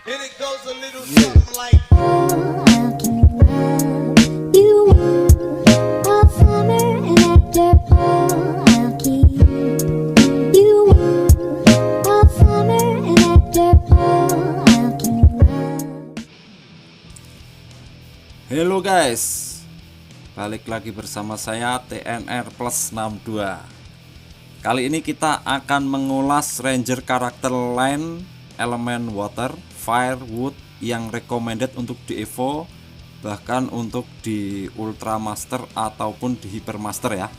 And it goes a little something like Halo guys, balik lagi bersama saya TNR Plus 62. Kali ini kita akan mengulas Ranger karakter Land, elemen Water, Fire, Wood yang recommended untuk di Evo, bahkan untuk di Ultra Master ataupun di Hyper Master ya.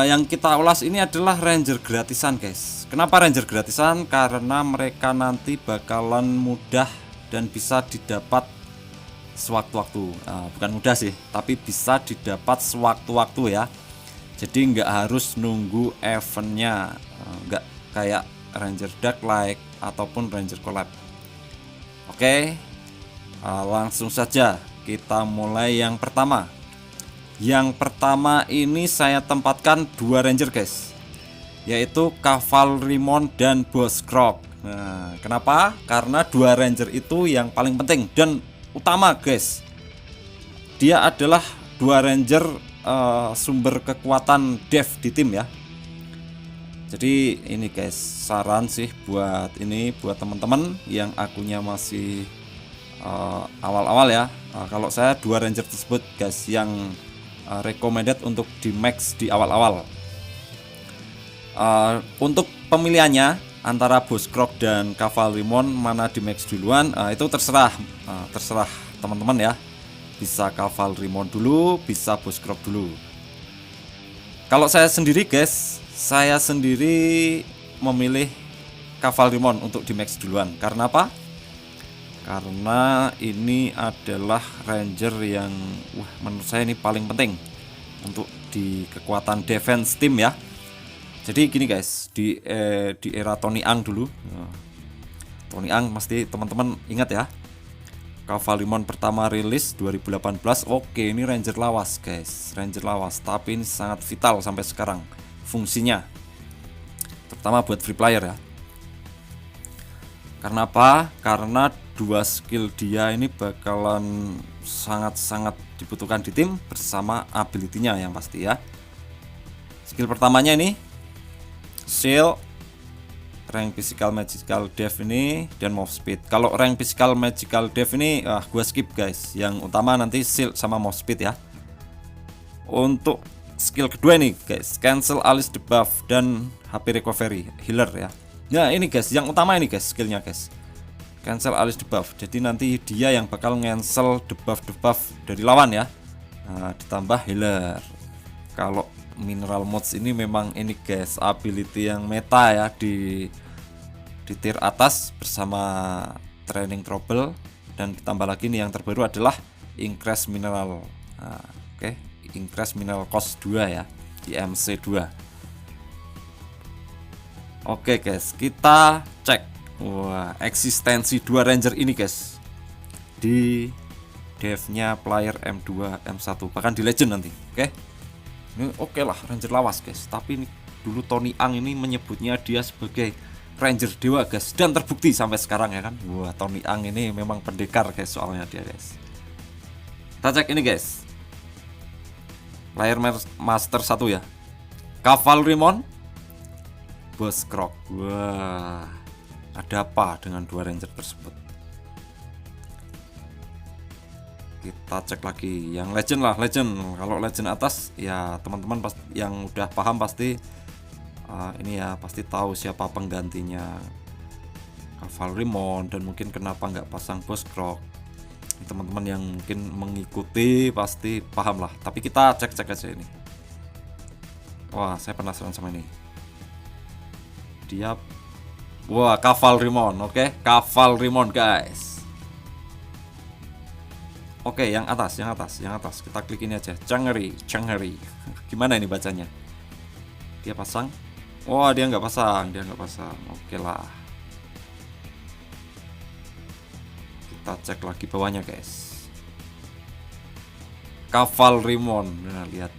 Yang kita ulas ini adalah Ranger gratisan guys. Kenapa Ranger gratisan? Karena mereka nanti bakalan mudah dan bisa didapat sewaktu-waktu. Bukan mudah sih, tapi bisa didapat sewaktu-waktu ya. Jadi nggak harus nunggu eventnya, nggak kayak Ranger Dark Light ataupun Ranger Collab. Oke, langsung saja kita mulai yang pertama. Yang pertama ini saya tempatkan dua Ranger guys, yaitu Cavalrymon dan Boss Krog. Nah, kenapa? Karena dua Ranger itu yang paling penting dan utama guys. Dia adalah dua Ranger sumber kekuatan dev di tim ya. Jadi ini guys, saran sih buat teman-teman yang akunnya masih awal-awal ya. Kalau saya dua Ranger tersebut guys yang recommended untuk di max di awal-awal. Untuk pemilihannya antara Boss Krog dan Cavalrymon mana di max duluan, itu terserah teman-teman ya. Bisa Cavalrymon dulu, bisa Boss Krog dulu. Kalau saya sendiri guys, saya sendiri memilih Cavalrymon untuk di max duluan. Karena apa? Karena ini adalah Ranger yang menurut saya ini paling penting untuk di kekuatan defense tim ya. Jadi gini guys, di era Tony Ang dulu, Tony Ang pasti teman-teman ingat ya. Cavalrymon pertama rilis 2018. Oke, ini Ranger lawas guys, Ranger lawas, tapi ini sangat vital sampai sekarang fungsinya, terutama buat free player ya. Karena apa? Karena dua skill dia ini bakalan sangat-sangat dibutuhkan di tim bersama ability-nya yang pasti ya. Skill pertamanya ini Shield, rank physical magical dev ini, dan move speed. Kalau rank physical magical dev ini gua skip guys. Yang utama nanti shield sama move speed ya. Untuk skill kedua ini guys, cancel alis debuff dan HP recovery healer ya. Nah ini guys, yang utama ini guys skillnya guys, cancel alis debuff. Jadi nanti dia yang bakal cancel debuff dari lawan ya. Nah, ditambah healer. Kalau mineral mods ini memang ini guys ability yang meta ya di tier atas bersama training trouble, dan ditambah lagi nih yang terbaru adalah increase mineral. Nah, oke, increase mineral cost 2 ya, IMC 2. Oke guys, kita cek eksistensi dua Ranger ini guys di devnya player M2 M1, bahkan di legend nanti. Ini oke lah Ranger lawas guys, tapi ini dulu Tony Ang ini menyebutnya dia sebagai Ranger dewa guys, dan terbukti sampai sekarang ya kan. Tony Ang ini memang pendekar guys soalnya dia guys. Kita cek ini guys, player master 1 ya, Cavalrymon, Boss Krog. Ada apa dengan dua Ranger tersebut? Kita cek lagi yang legend lah, legend. Kalau legend atas ya teman-teman yang udah paham pasti ini ya, pasti tahu siapa penggantinya Cavalrymon dan mungkin kenapa nggak pasang Boss Krog. Teman-teman yang mungkin mengikuti pasti paham lah, tapi kita cek aja ini. Wah, saya penasaran sama ini. Dia Cavalrymon. Oke, Cavalrymon guys. Oke, yang atas. Kita klik ini aja. Chang'eri. Gimana ini bacanya? Dia pasang? Wah, dia nggak pasang. Oke lah. Kita cek lagi bawahnya, guys. Cavalrymon. Nah, lihat.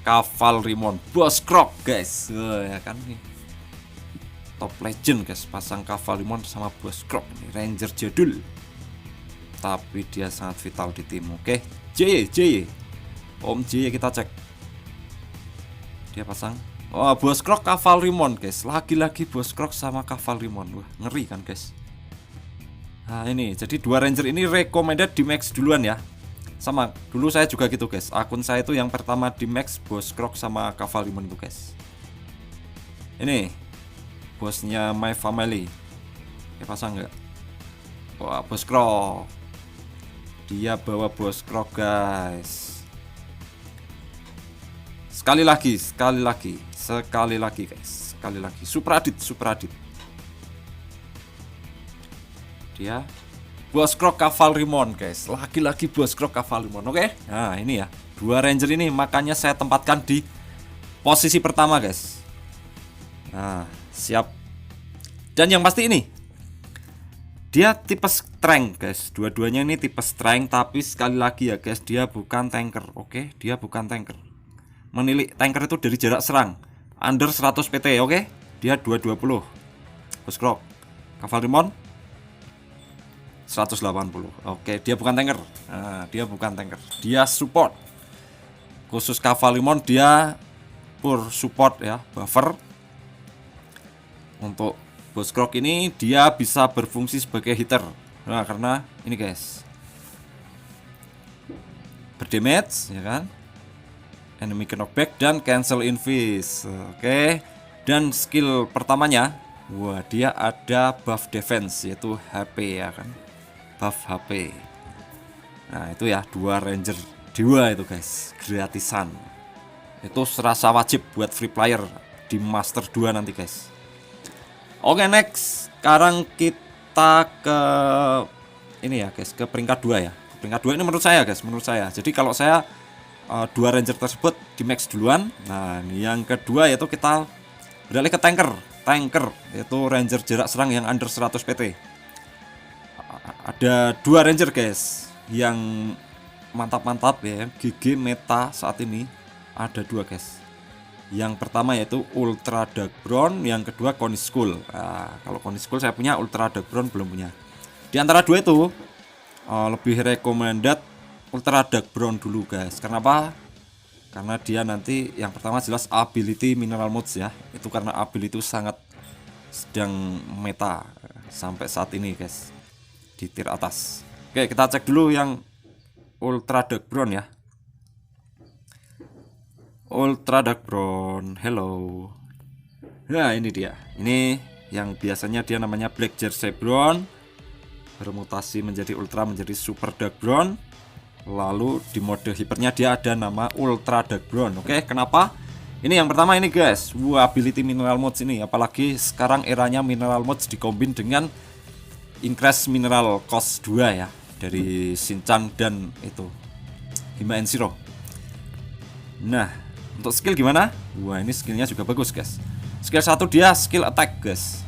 Cavalrymon, Boss Krog, guys. Ya kan nih. top legend guys, pasang Kavalimon sama Bos Krok. Ini Ranger jadul, tapi dia sangat vital di tim. Oke, J Om J kita cek. Dia pasang Bos Krok Kavalimon guys. Lagi-lagi Bos Krok sama Kavalimon. Wah, ngeri kan guys. Nah ini, jadi dua Ranger ini recommended di max duluan ya. Sama, dulu saya juga gitu guys. Akun saya itu yang pertama di max Bos Krok sama Kavalimon itu guys. Ini bosnya My Family. Dia pasang nggak? Wah, Bos Krok. Dia bawa Bos Krok guys. Sekali lagi guys. Super Adit. Dia Bos Krok Kavalimon guys. Lagi-lagi Bos Krok Kavalimon. Oke. Nah, ini ya. Dua Ranger ini makanya saya tempatkan di posisi pertama guys. Nah, siap. Dan yang pasti ini dia tipe strength guys. Dua-duanya ini tipe strength, tapi sekali lagi ya guys, dia bukan tanker. Oke, dia bukan tanker. Menilik tanker itu dari jarak serang under 100 PT. Oke. Dia 220. Bos Krok Kavalimon 180. Oke, dia bukan tanker. Nah, dia bukan tanker. Dia support. Khusus Kavalimon dia pure support ya, buffer. Untuk Bos Krok ini dia bisa berfungsi sebagai hitter. Nah, karena ini guys, berdamage ya kan, enemy knockback dan cancel invis. Oke. Dan skill pertamanya, wah, dia ada buff defense yaitu HP ya kan, buff HP. Nah itu ya, dua Ranger dewa itu guys, gratisan. Itu serasa wajib buat free player di Master 2 nanti guys. Oke, next. Sekarang kita ke ini ya guys, ke peringkat 2 ya. Peringkat 2 ini menurut saya guys, menurut saya. Jadi kalau saya dua Ranger tersebut di max duluan. Nah, yang kedua yaitu kita beralih ke tanker, yaitu Ranger jarak serang yang under 100 PT. Ada dua Ranger guys yang mantap-mantap ya, GG meta saat ini. Ada dua guys. Yang pertama yaitu Ultra Dark Brown, yang kedua Konis Skull. Nah, kalau Konis Skull saya punya, Ultra Dark Brown belum punya. Di antara dua itu lebih recommended Ultra Dark Brown dulu guys. Kenapa? Karena dia nanti yang pertama jelas ability Mineral Mods ya. Itu karena ability itu sangat sedang meta sampai saat ini guys, di tier atas. Oke, kita cek dulu yang Ultra Dark Brown ya. Ultra Dark Brown, hello. Nah ini dia. Ini yang biasanya dia namanya Black Jersey Brown, bermutasi menjadi Ultra menjadi Super Dark Brown. Lalu di mode hipernya dia ada nama Ultra Dark Brown. Oke, kenapa? Ini yang pertama ini guys, ability Mineral Mods ini. Apalagi sekarang eranya Mineral Mods dikombin dengan increase Mineral Cost 2 ya, dari Shinchan dan itu Hima and Zero. Nah, untuk skill gimana? Wah, ini skillnya juga bagus guys. Skill 1 dia skill attack guys.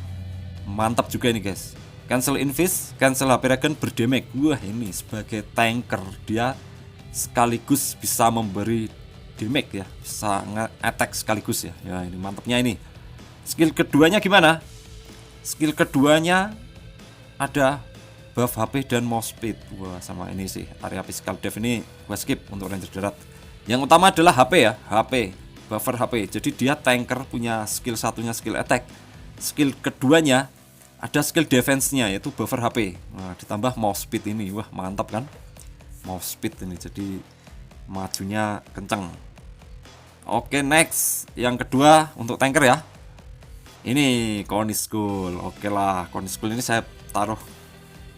Mantap juga ini guys. Cancel invis, cancel HP regen, berdamage. Wah, ini sebagai tanker dia sekaligus bisa memberi damage ya, bisa nge-attack sekaligus ya. Ya, ini mantapnya ini. Skill keduanya gimana? Skill keduanya ada buff HP dan mouse speed. Wah, sama ini sih. Area physical dev ini gua skip untuk Ranger darat. Yang utama adalah HP ya, HP, buffer HP. Jadi dia tanker, punya skill satunya skill attack. Skill keduanya ada skill defense-nya yaitu buffer HP. Nah, ditambah mouse speed ini. Wah, mantap kan? Mouse speed ini jadi majunya kenceng. Oke, next. Yang kedua untuk tanker ya. Ini Konis Skull. Oke lah, Konis Skull ini saya taruh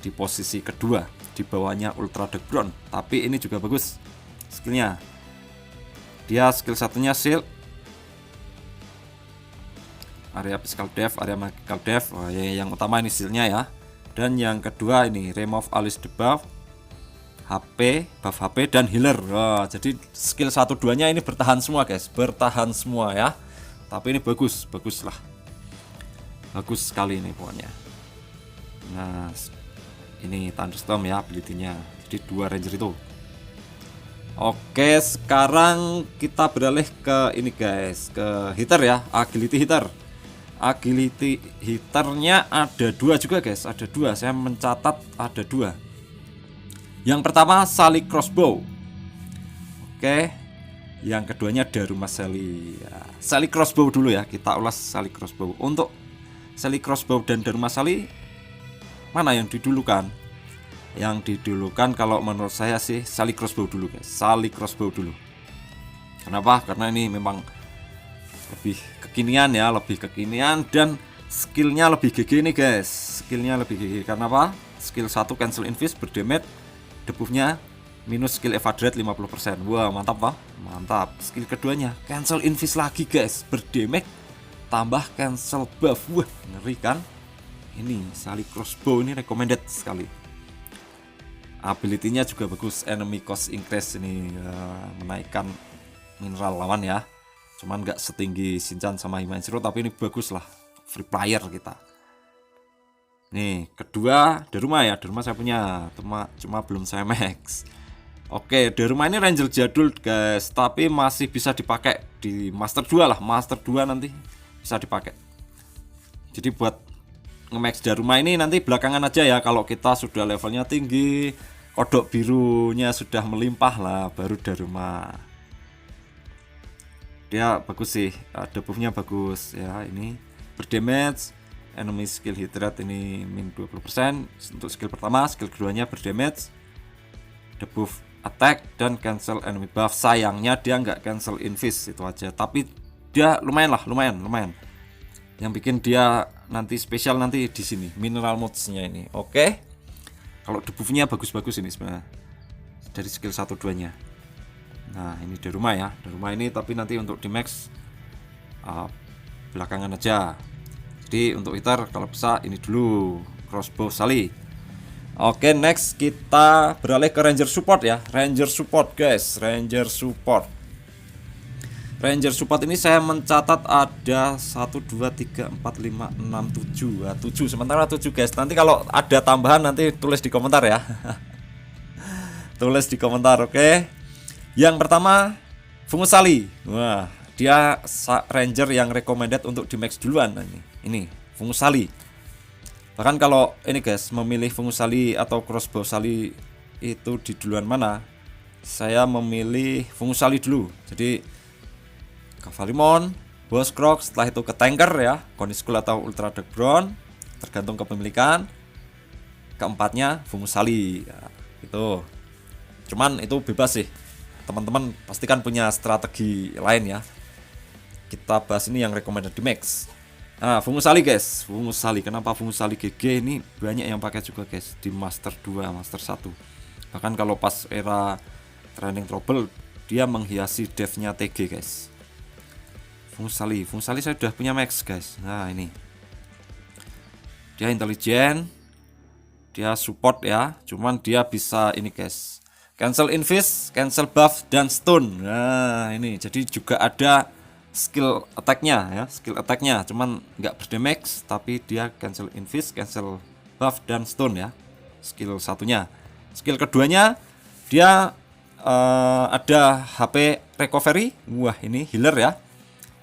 di posisi kedua, di bawahnya Ultra Dark Brown. Tapi ini juga bagus skillnya. Dia skill satunya shield, area physical dev, area magical dev. Oh, yang utama ini shieldnya ya. Dan yang kedua ini remove always debuff, HP, buff HP dan healer. Oh, jadi skill 1-2 nya ini bertahan semua guys, bertahan semua ya. Tapi ini bagus, bagus lah, bagus sekali ini pokoknya. Nah, ini Thunderstorm ya ability-nya. Jadi dua Ranger itu. Oke, sekarang kita beralih ke ini guys, ke hitter ya, agility hitter. Agility hitternya ada 2 juga guys, ada 2. Saya mencatat ada 2. Yang pertama Sally Crossbow. Oke. Yang keduanya Daruma Sally. Ya, Sally Crossbow dulu ya, kita ulas Sally Crossbow. Untuk Sally Crossbow dan Daruma Sally, mana yang didulukan? Yang didulukan kalau menurut saya sih Sally Crossbow dulu guys. Sally Crossbow dulu. Kenapa? Karena ini memang lebih kekinian ya, lebih kekinian dan skillnya lebih GG nih guys. Skillnya lebih GG. Karena apa? Skill 1 cancel invis berdamage, debuffnya minus skill evade rate 50%. Wah, mantap Pak. Mantap. Skill keduanya cancel invis lagi guys, berdamage tambah cancel buff. Wah, ngeri kan? Ini Sally Crossbow ini recommended sekali. Ability-nya juga bagus, enemy cost increase ini, menaikkan mineral lawan ya. Cuman nggak setinggi Shinchan sama Himansiro, tapi ini bagus lah, free player kita. Nih kedua Daruma ya, Daruma saya punya, cuma belum saya max. Oke, Daruma ini ranger jadul guys, tapi masih bisa dipakai di Master 2 lah, Master 2 nanti bisa dipakai. Jadi buat nge-max Daruma ini nanti belakangan aja ya, kalau kita sudah levelnya tinggi, kodok birunya sudah melimpah lah, baru Daruma. Dia bagus sih, debuffnya bagus ya. Ini berdamage, enemy skill hit rate ini min 20% untuk skill pertama, skill keduanya berdamage, debuff attack dan cancel enemy buff. Sayangnya dia nggak cancel invis, itu aja, tapi dia lumayan lah, lumayan. Yang bikin dia nanti spesial nanti di sini mineral mods-nya ini. Oke, kalau debuffnya bagus-bagus ini sebenarnya dari skill 1-2 nya. Nah ini Daruma ya, Daruma ini tapi nanti untuk di max belakangan aja. Jadi untuk hitter kalau bisa ini dulu Crossbow Sally. Oke, next kita beralih ke Ranger Support ya. Ranger Support guys, Ranger Support. Ranger Support ini saya mencatat ada 1, 2, 3, 4, 5, 6, 7 ya, 7, sementara 7 guys. Nanti kalau ada tambahan nanti tulis di komentar ya. Tulis di komentar, oke. Yang pertama Fungus Sally. Wah, dia ranger yang recommended untuk di max duluan. Ini Fungus Sally. Bahkan kalau ini guys memilih Fungus Sally atau Crossbow Sally itu di duluan mana, saya memilih Fungus Sally dulu. Jadi Cavalimon, Boss Croc, setelah itu ke tanker ya, Coniscool atau Ultra Dark Brown, tergantung kepemilikan. Keempatnya Fungus Sally ya, itu. Cuman itu bebas sih, teman-teman pastikan punya strategi lain ya. Kita bahas ini yang recommended di max. Nah, Fungus Sally guys, Fungus Sally. Kenapa Fungus Sally GG ini banyak yang pakai juga guys di Master 2, Master 1. Bahkan kalau pas era Training Trouble dia menghiasi devnya TG guys. Fungus Sally saya udah punya max guys. Nah ini dia intelijen, dia support ya, cuman dia bisa ini guys, cancel invis, cancel buff dan stun. Nah ini jadi juga ada skill attack-nya ya, skill attack-nya cuman nggak berdamage, tapi dia cancel invis, cancel buff dan stun ya, skill satunya. Skill keduanya dia ada HP recovery. Wah ini healer ya,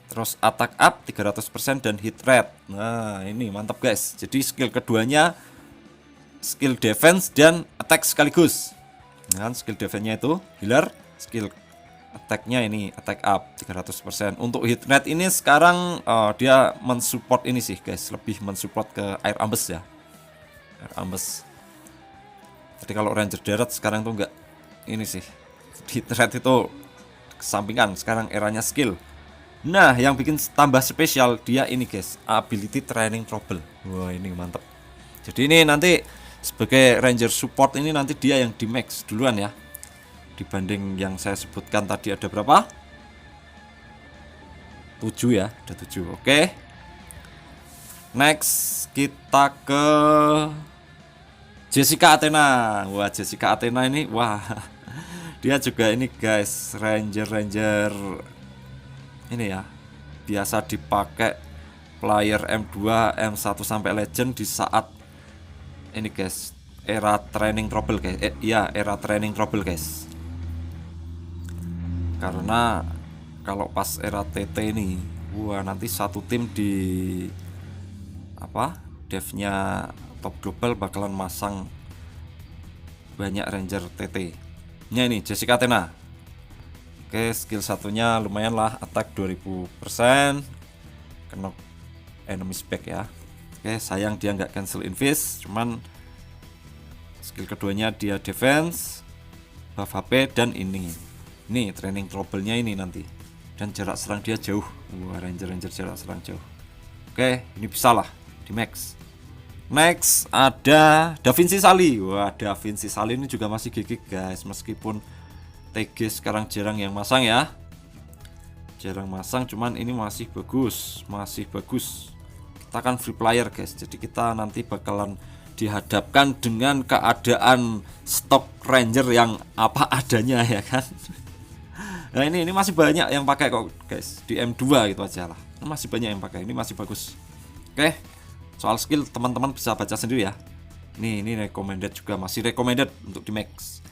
terus attack up 300% dan hit rate. Nah ini mantap guys, jadi skill keduanya skill defense dan attack sekaligus. Nah, skill defense-nya itu healer, skill attack-nya ini attack up 300%. Untuk hit rate ini sekarang dia mensupport ini sih guys, lebih mensupport ke air ambes ya, air ambes. Jadi kalau ranger darat sekarang tuh enggak ini sih, hit rate itu kesampingan, sekarang eranya skill. Nah yang bikin tambah spesial dia ini guys, ability training trouble. Wah ini mantap. Jadi ini nanti sebagai ranger support ini nanti dia yang di max duluan ya, dibanding yang saya sebutkan tadi. Ada berapa? 7 ya, ada 7. Oke. Next kita ke Jessica Athena. Wah Jessica Athena ini wah dia juga ini guys ranger ini ya, biasa dipakai player M2, M1 sampai legend di saat ini guys, era training trouble guys. Iya, era training trouble guys. Karena kalau pas era TT ini, wah nanti satu tim di devnya top global bakalan masang banyak ranger TT nya. Ini Jessica Athena. Oke, skill satunya lumayan lah, attack 2000%, kena enemies back ya. Oke, sayang dia nggak cancel invis, cuman skill keduanya dia defense, buff HP, dan ini training trouble-nya ini nanti, dan jarak serang dia jauh. Wah, ranger jarak serang jauh. Oke, ini bisa lah di max. Next ada Da Vinci Sally. Wah, Da Vinci Sally ini juga masih gigih guys, meskipun TG sekarang jarang yang masang ya, jarang masang, cuman ini masih bagus. Kita kan free player guys, jadi kita nanti bakalan dihadapkan dengan keadaan stok ranger yang apa adanya ya kan. Nah ini masih banyak yang pakai kok guys, di M2 gitu aja lah, masih banyak yang pakai, ini masih bagus. Oke, soal skill teman-teman bisa baca sendiri ya. Ini recommended juga, masih recommended untuk di max.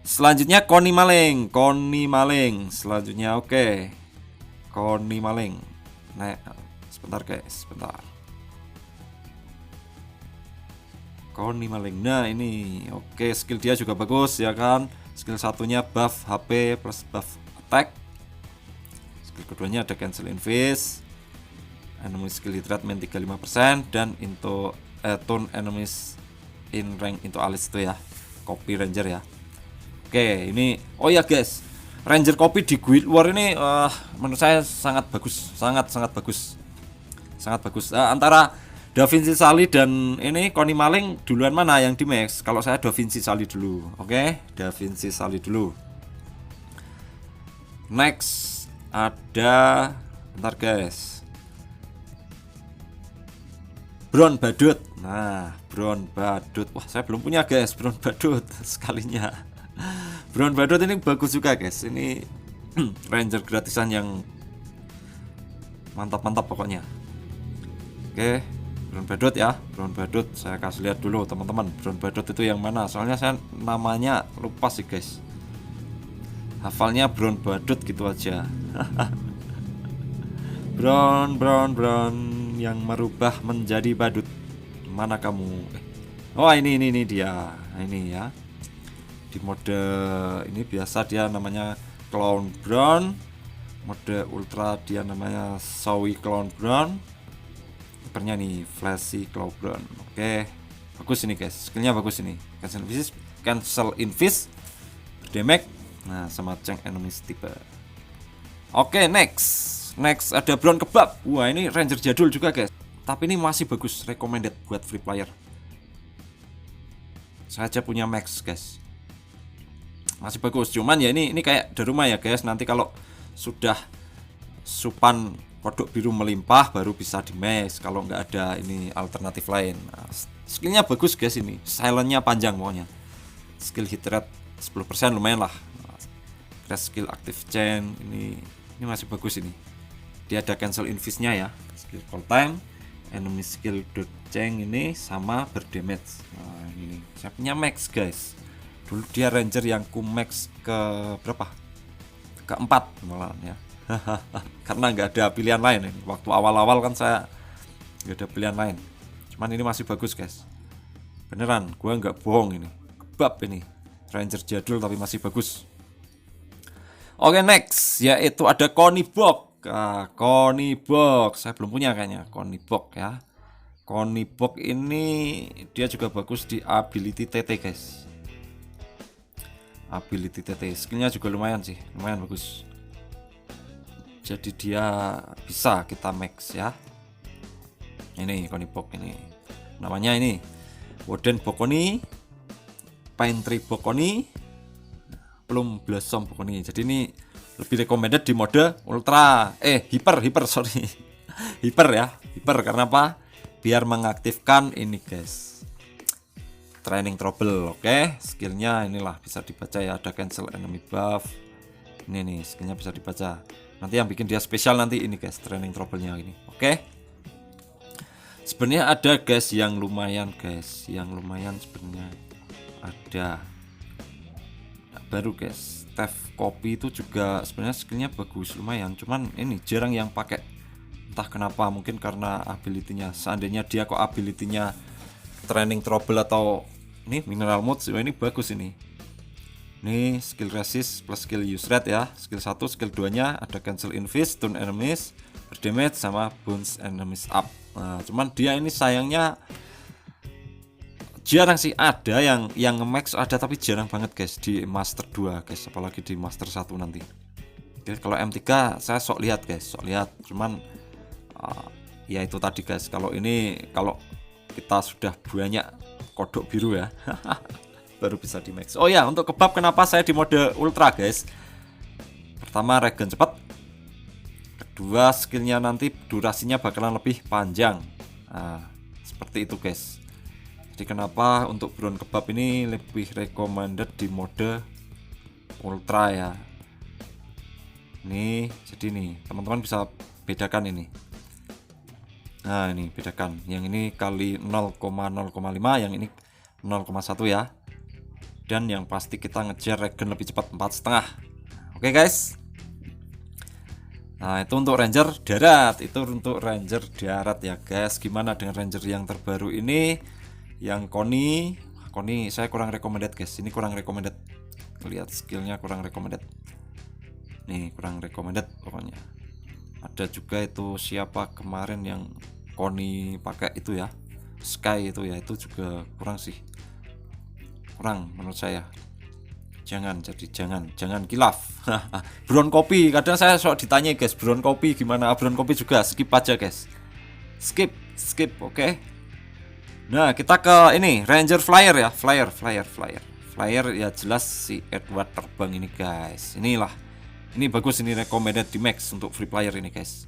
Selanjutnya Connie Maling. Selanjutnya oke. Connie Maling. Nah, sebentar guys, sebentar. Connie Maling. Nah, ini oke, skill dia juga bagus ya kan. Skill satunya buff HP plus buff attack. Skill keduanya ada cancel invis. Enemy skill hit rate main 35% dan into tone enemies in rank into alis itu ya. Copy ranger ya. Oke, ini oh ya guys, ranger copy di Guild War ini menurut saya sangat bagus, sangat bagus. Antara Da Vinci Sally dan ini Connie Maling, duluan mana yang di max? Kalau saya Da Vinci Sally dulu. Oke, Da Vinci Sally dulu. Next ada, bentar guys, Brown Badut. Nah, Brown Badut, wah saya belum punya guys Brown Badut sekalinya. Brown Badut ini bagus juga guys, ini ranger gratisan yang mantap pokoknya. Oke, Brown Badut ya, Brown Badut saya kasih lihat dulu teman-teman. Brown Badut itu yang mana? Soalnya saya namanya lupa sih guys. Hafalnya Brown Badut gitu aja. Brown yang merubah menjadi badut. Mana kamu? Oh ini dia. Ini ya. Di mode ini biasa dia namanya Clown Brown. Mode ultra dia namanya Sawi Clown Brown. Hipernya nih Flashy Clown Brown. Oke, bagus ini guys, skillnya bagus ini. Cancel invis, damage, nah sama change enemies tipe. Oke, next ada Brown Kebab. Wah ini ranger jadul juga guys, tapi ini masih bagus, recommended buat free player. Saya aja punya max guys, masih bagus. Cuman ya ini kayak di rumah ya guys, nanti kalau sudah supan produk biru melimpah baru bisa di max, kalau nggak ada ini alternatif lain. Nah, skillnya bagus guys, ini silentnya panjang pokoknya. Skill hit rate 10% lumayan lah. Crash skill active chain ini masih bagus ini. Dia ada cancel invisnya ya. Skill call time, enemy skill dot chain ini sama berdamage. Nah ini saya punya max guys. Dulu dia ranger yang ku max ke berapa? Keempat malahan ya. Karena nggak ada pilihan lain ini. Waktu awal-awal kan saya nggak ada pilihan lain. Cuman ini masih bagus guys, beneran gua nggak bohong, ini kebab ini, ranger jadul tapi masih bagus. Oke, next yaitu ada Connie Box. Connie Box saya belum punya kayaknya. Connie Box ya, Connie Box ini dia juga bagus di ability TT guys. Ability TT skillnya juga lumayan sih, lumayan bagus. Jadi dia bisa kita max ya. Ini Connie Box ini. Namanya ini Woden Bokoni, Pine Tree Bokoni, Plum Blossom Bokoni. Jadi ini lebih recommended di mode ultra hiper sorry. Hiper ya. Hiper karena apa? Biar mengaktifkan ini guys, training trouble. Oke, skillnya inilah bisa dibaca ya, ada cancel enemy buff. Ini nih skillnya bisa dibaca. Nanti yang bikin dia spesial nanti ini guys, training trouble-nya ini. Oke. Sebenarnya ada guys yang lumayan sebenarnya ada. Nah, baru guys, Steph Copy itu juga sebenarnya skillnya bagus lumayan. Cuman ini jarang yang pakai Entah kenapa, mungkin karena ability-nya. Seandainya dia kok ability-nya training trouble atau ini mineral mood, ini bagus ini. Ini skill resist plus skill use rate ya. Skill 1, skill 2 nya ada cancel invis, stun enemies, berdamage sama bounce enemies up. Nah, cuman dia ini sayangnya jarang sih, ada yang nge-max ada, tapi jarang banget guys di master 2 guys, apalagi di master 1 nanti. Oke, kalau M3 saya sok lihat guys, cuman ya itu tadi guys, kalau kita sudah banyak kodok biru ya baru bisa di max. Oh ya, untuk kebab kenapa saya di mode ultra guys? Pertama, regen cepat. Kedua, skillnya nanti durasinya bakalan lebih panjang. Nah, seperti itu guys. Jadi kenapa untuk brown kebab ini lebih recommended di mode ultra ya. Nih, jadi nih teman-teman bisa bedakan ini. Nah, ini bedakan. Yang ini kali 0,0,5, yang ini 0,1 ya. Dan yang pasti kita ngejar regen lebih cepat 4,5. Oke guys. Nah, itu untuk ranger darat, ya guys. Gimana dengan ranger yang terbaru ini? Yang Koni saya kurang recommended guys. Ini kurang recommended. Lihat skillnya kurang recommended. Nih, kurang recommended pokoknya. Ada juga itu siapa kemarin yang Koni pakai itu ya, Sky itu ya, itu juga kurang sih, kurang menurut saya. Jangan kilaf. Brown kopi, kadang saya sok ditanya guys, brown kopi gimana? Brown kopi juga skip aja guys, skip oke. Nah, kita ke ini ranger flyer ya, flyer ya, jelas si Edward terbang ini guys. Ini bagus, ini recommended di max untuk free player ini guys,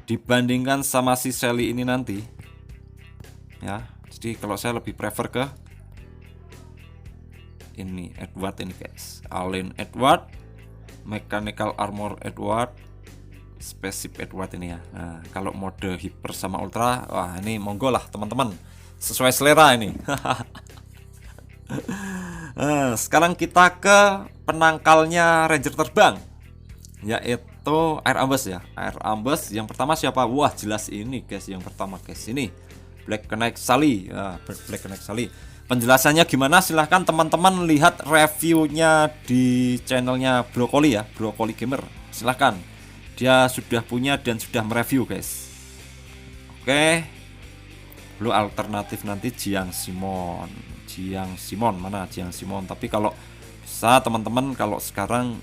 dibandingkan sama si Sally ini nanti ya. Jadi kalau saya lebih prefer ke ini Edward ini guys, Alien Edward, Mechanical Armor Edward, Spaceship Edward ini ya. Nah, kalau mode hyper sama ultra, wah ini monggo lah teman-teman, sesuai selera ini. Nah, sekarang kita ke penangkalnya ranger terbang, yaitu Air Ambus ya. Air Ambus yang pertama siapa? Wah, jelas ini guys, yang pertama guys, ini Black Knight Sally. Black Knight Sally. Penjelasannya gimana? Silahkan teman-teman lihat reviewnya di channelnya Brokoli ya, Brokoli Gamer. Silahkan, dia sudah punya dan sudah mereview guys. Oke. Lalu alternatif nanti Jiang Simon. Tapi kalau bisa teman-teman, kalau sekarang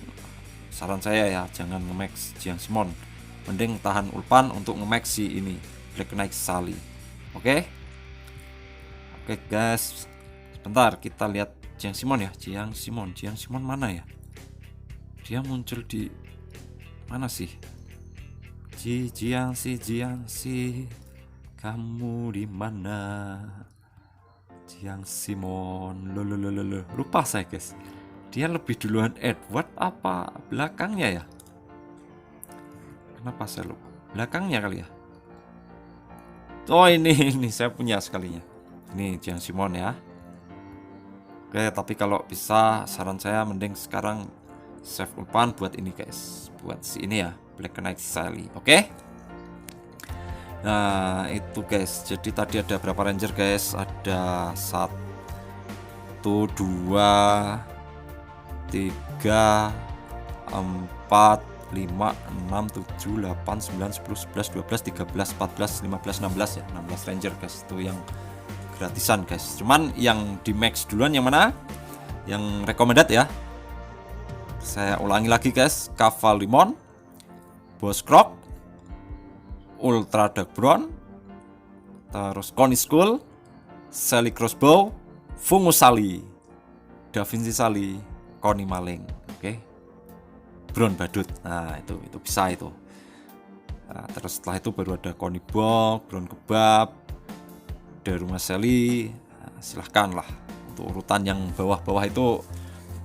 saran saya ya, jangan nge-max Jiang Simon, mending tahan ulpan untuk nge-max si ini Black Knight Sally. Oke guys, sebentar kita lihat Jiang Simon ya. Jiang Simon mana ya? Dia muncul di mana sih? Jiang si kamu di mana? Jiang Simon, lupa saya guys. Dia lebih duluan Edward apa belakangnya ya? Kenapa saya lupa? Belakangnya kali ya? Oh ini saya punya sekalinya. Ini Jiang Simon ya. Oke, tapi kalau bisa saran saya mending sekarang save ulpan buat ini guys, buat si ini ya, Black Knight Sally. Oke. Nah itu guys, jadi tadi ada berapa ranger guys? Ada 1, 2, 3, 4, 5, 6, 7, 8, 9, 10, 11, 12, 13, 14, 15, 16 ya. 16 ranger guys, itu yang gratisan guys. Cuman yang di max duluan yang mana? Yang recommended ya. Saya ulangi lagi guys, Cavalimon, Boss Croc, Ultra Dark Brown, terus Connie Skull, Sally Crossbow, Fungus Sally, Da Vinci Sally, Connie Maling. Oke. Brown Badut. Nah, itu bisa itu. Nah, terus setelah itu baru ada Connie Bog, Brown Kebab, ada Rumah Sally. Nah, silahkan lah untuk urutan yang bawah-bawah itu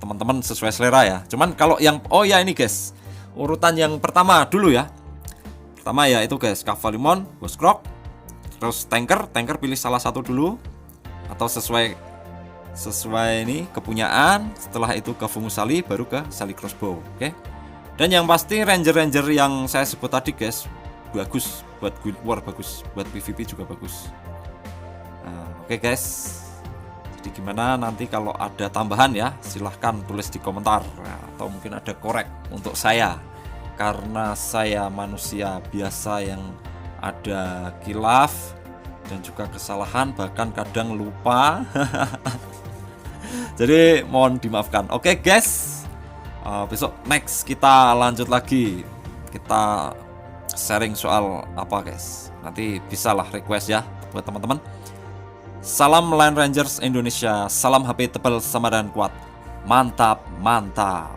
teman-teman sesuai selera ya. Cuman kalau yang ini guys, urutan yang pertama dulu ya. Pertama ya itu guys, Cavalimon, Boss Croc, terus tanker pilih salah satu dulu atau sesuai ini kepunyaan. Setelah itu ke Fungus Sally, baru ke Sally Crossbow. Oke. Dan yang pasti ranger yang saya sebut tadi guys, bagus, buat Guild War bagus, buat PvP juga bagus. Oke guys, jadi gimana nanti kalau ada tambahan ya silahkan tulis di komentar, atau mungkin ada korek untuk saya, karena saya manusia biasa yang ada kilaf dan juga kesalahan, bahkan kadang lupa. Jadi mohon dimaafkan. Oke guys, besok next kita lanjut lagi, kita sharing soal apa guys, nanti bisalah request ya buat teman-teman. Salam Lone Rangers Indonesia, salam HP tebal sama dan kuat, mantap mantap.